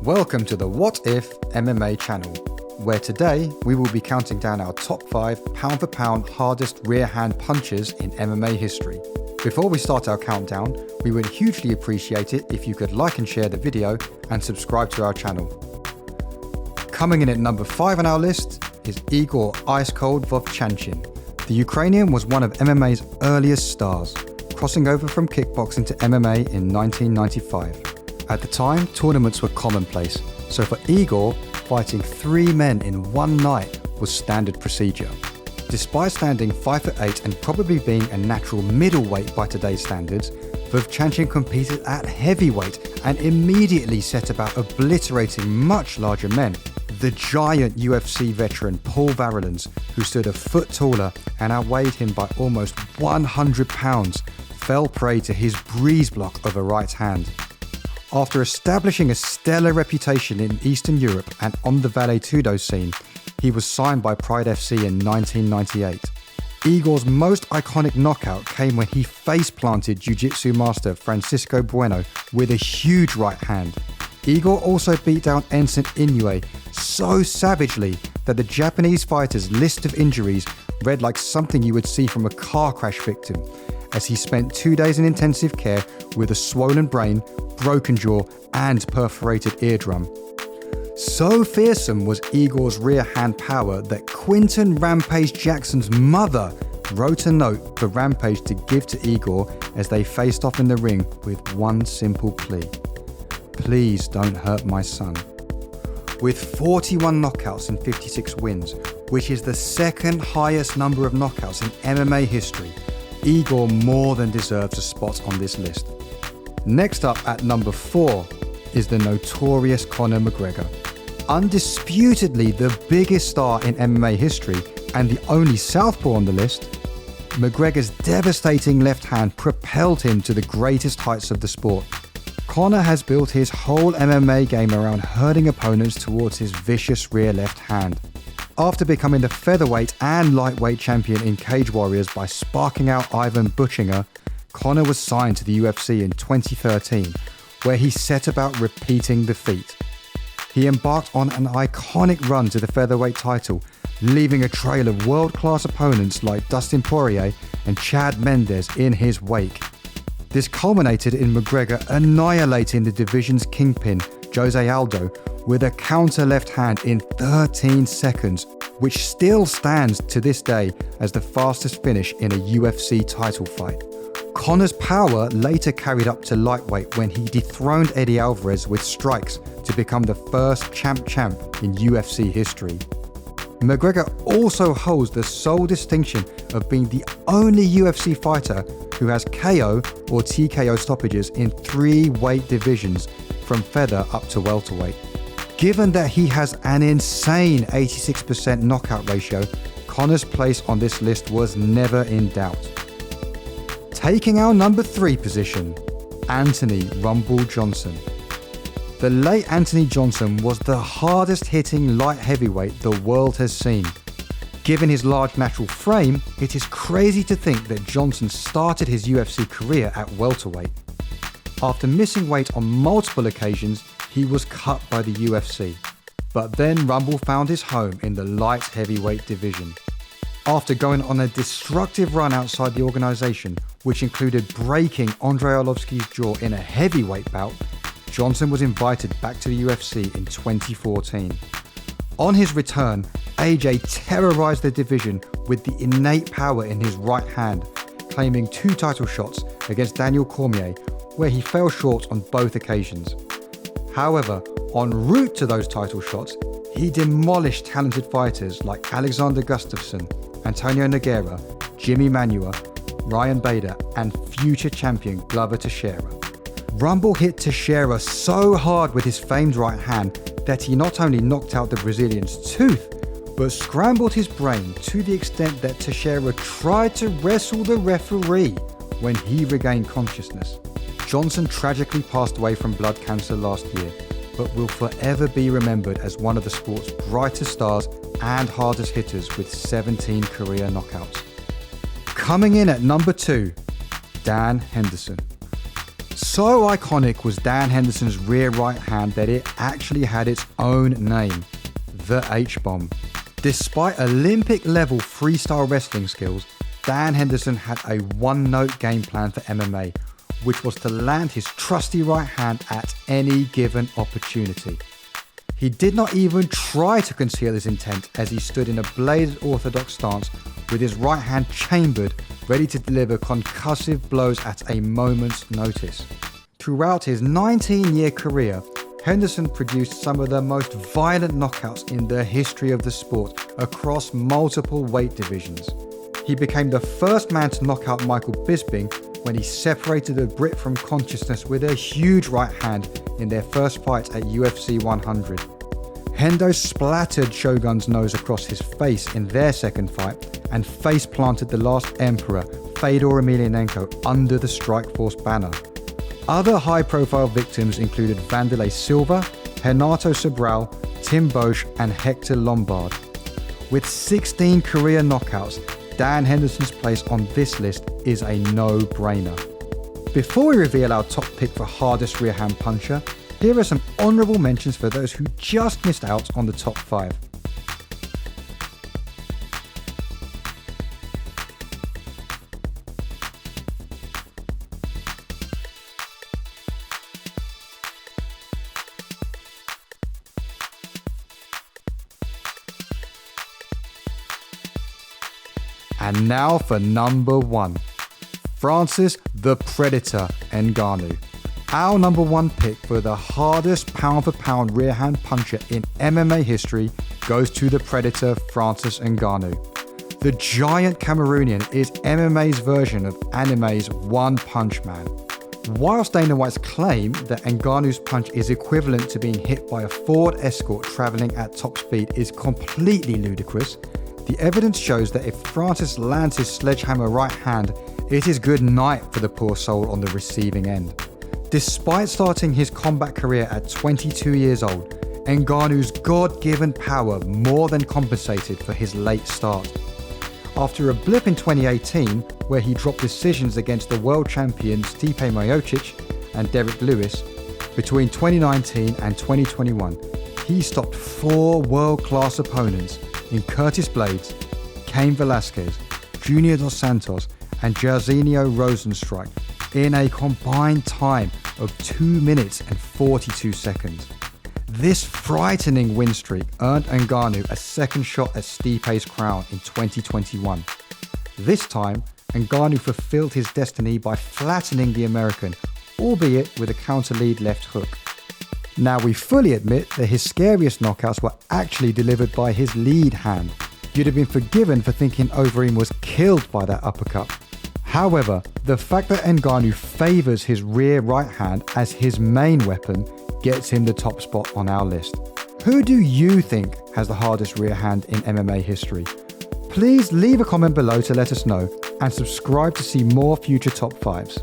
Welcome to the What If MMA channel, where today we will be counting down our top 5 pound for pound hardest rear hand punches in MMA history. Before we start our countdown, we would hugely appreciate it if you could like and share the video and subscribe to our channel. Coming in at number 5 on our list is Igor Ice Cold Vovchanchyn. The Ukrainian was one of MMA's earliest stars, crossing over from kickboxing to MMA in 1995. At the time, tournaments were commonplace, so for Igor, fighting 3 men in one night was standard procedure. Despite standing 5'8" and probably being a natural middleweight by today's standards, Vovchanchyn competed at heavyweight and immediately set about obliterating much larger men. The giant UFC veteran Paul Varelans, who stood a foot taller and outweighed him by almost 100 pounds, fell prey to his breeze block of a right hand. After establishing a stellar reputation in Eastern Europe and on the Vale Tudo scene, he was signed by Pride FC in 1998. Igor's most iconic knockout came when he face-planted jiu-jitsu master Francisco Bueno with a huge right hand. Igor also beat down Enson Inoue so savagely that the Japanese fighter's list of injuries read like something you would see from a car crash victim, as he spent 2 days in intensive care with a swollen brain, broken jaw and perforated eardrum. So fearsome was Igor's rear hand power that Quinton Rampage Jackson's mother wrote a note for Rampage to give to Igor as they faced off in the ring with one simple plea: "Please don't hurt my son." With 41 knockouts and 56 wins, which is the second highest number of knockouts in MMA history, Igor more than deserves a spot on this list. Next up at number 4 is the notorious Conor McGregor. Undisputedly the biggest star in MMA history and the only southpaw on the list, McGregor's devastating left hand propelled him to the greatest heights of the sport. Conor has built his whole MMA game around herding opponents towards his vicious rear left hand. After becoming the featherweight and lightweight champion in Cage Warriors by sparking out Ivan Buchinger, Conor was signed to the UFC in 2013, where he set about repeating the feat. He embarked on an iconic run to the featherweight title, leaving a trail of world-class opponents like Dustin Poirier and Chad Mendes in his wake. This culminated in McGregor annihilating the division's kingpin, Jose Aldo, with a counter left hand in 13 seconds, which still stands to this day as the fastest finish in a UFC title fight. Conor's power later carried up to lightweight when he dethroned Eddie Alvarez with strikes to become the first champ in UFC history. McGregor also holds the sole distinction of being the only UFC fighter who has KO or TKO stoppages in 3 weight divisions from feather up to welterweight. Given that he has an insane 86% knockout ratio, Conor's place on this list was never in doubt. Taking our number 3 position, Anthony Rumble Johnson. The late Anthony Johnson was the hardest hitting light heavyweight the world has seen. Given his large natural frame, it is crazy to think that Johnson started his UFC career at welterweight. After missing weight on multiple occasions, he was cut by the UFC. But then Rumble found his home in the light heavyweight division. After going on a destructive run outside the organization, which included breaking Andrei Arlovsky's jaw in a heavyweight bout, Johnson was invited back to the UFC in 2014. On his return, AJ terrorized the division with the innate power in his right hand, claiming 2 title shots against Daniel Cormier, where he fell short on both occasions. However, en route to those title shots, he demolished talented fighters like Alexander Gustafsson, Antonio Nogueira, Jimmy Manuwa, Ryan Bader, and future champion Glover Teixeira. Rumble hit Teixeira so hard with his famed right hand that he not only knocked out the Brazilian's tooth, but scrambled his brain to the extent that Teixeira tried to wrestle the referee when he regained consciousness. Johnson tragically passed away from blood cancer last year, but will forever be remembered as one of the sport's brightest stars and hardest hitters with 17 career knockouts. Coming in at number 2, Dan Henderson. So iconic was Dan Henderson's rear right hand that it actually had its own name, the H-bomb. Despite Olympic-level freestyle wrestling skills, Dan Henderson had a one-note game plan for MMA, which was to land his trusty right hand at any given opportunity. He did not even try to conceal his intent as he stood in a bladed orthodox stance with his right hand chambered, ready to deliver concussive blows at a moment's notice. Throughout his 19-year career, Henderson produced some of the most violent knockouts in the history of the sport across multiple weight divisions. He became the first man to knock out Michael Bisping when he separated the Brit from consciousness with a huge right hand in their first fight at UFC 100. Hendo splattered Shogun's nose across his face in their second fight and face planted the last emperor, Fedor Emelianenko, under the Strikeforce banner. Other high-profile victims included Vanderlei Silva, Renato Sobral, Tim Boesch and Hector Lombard. With 16 career knockouts, Dan Henderson's place on this list is a no-brainer. Before we reveal our top pick for hardest rear hand puncher, here are some honourable mentions for those who just missed out on the top 5. And now for number 1, Francis the Predator Ngannou. Our number 1 pick for the hardest pound-for-pound rear hand puncher in MMA history goes to the Predator Francis Ngannou. The giant Cameroonian is MMA's version of anime's One Punch Man. Whilst Dana White's claim that Ngannou's punch is equivalent to being hit by a Ford Escort travelling at top speed is completely ludicrous, the evidence shows that if Francis lands his sledgehammer right hand, it is good night for the poor soul on the receiving end. Despite starting his combat career at 22 years old, Ngannou's God-given power more than compensated for his late start. After a blip in 2018, where he dropped decisions against the world champions Stipe Miocic and Derek Lewis, between 2019 and 2021, he stopped 4 world-class opponents in Curtis Blades, Cain Velasquez, Junior Dos Santos and Jairzinho Rozenstruik in a combined time of 2 minutes and 42 seconds. This frightening win streak earned Ngannou a second shot at Stipe's crown in 2021. This time, Ngannou fulfilled his destiny by flattening the American, albeit with a counter-lead left hook. Now we fully admit that his scariest knockouts were actually delivered by his lead hand. You'd have been forgiven for thinking Overeem was killed by that uppercut. However, the fact that Ngannou favours his rear right hand as his main weapon gets him the top spot on our list. Who do you think has the hardest rear hand in MMA history? Please leave a comment below to let us know and subscribe to see more future top 5s.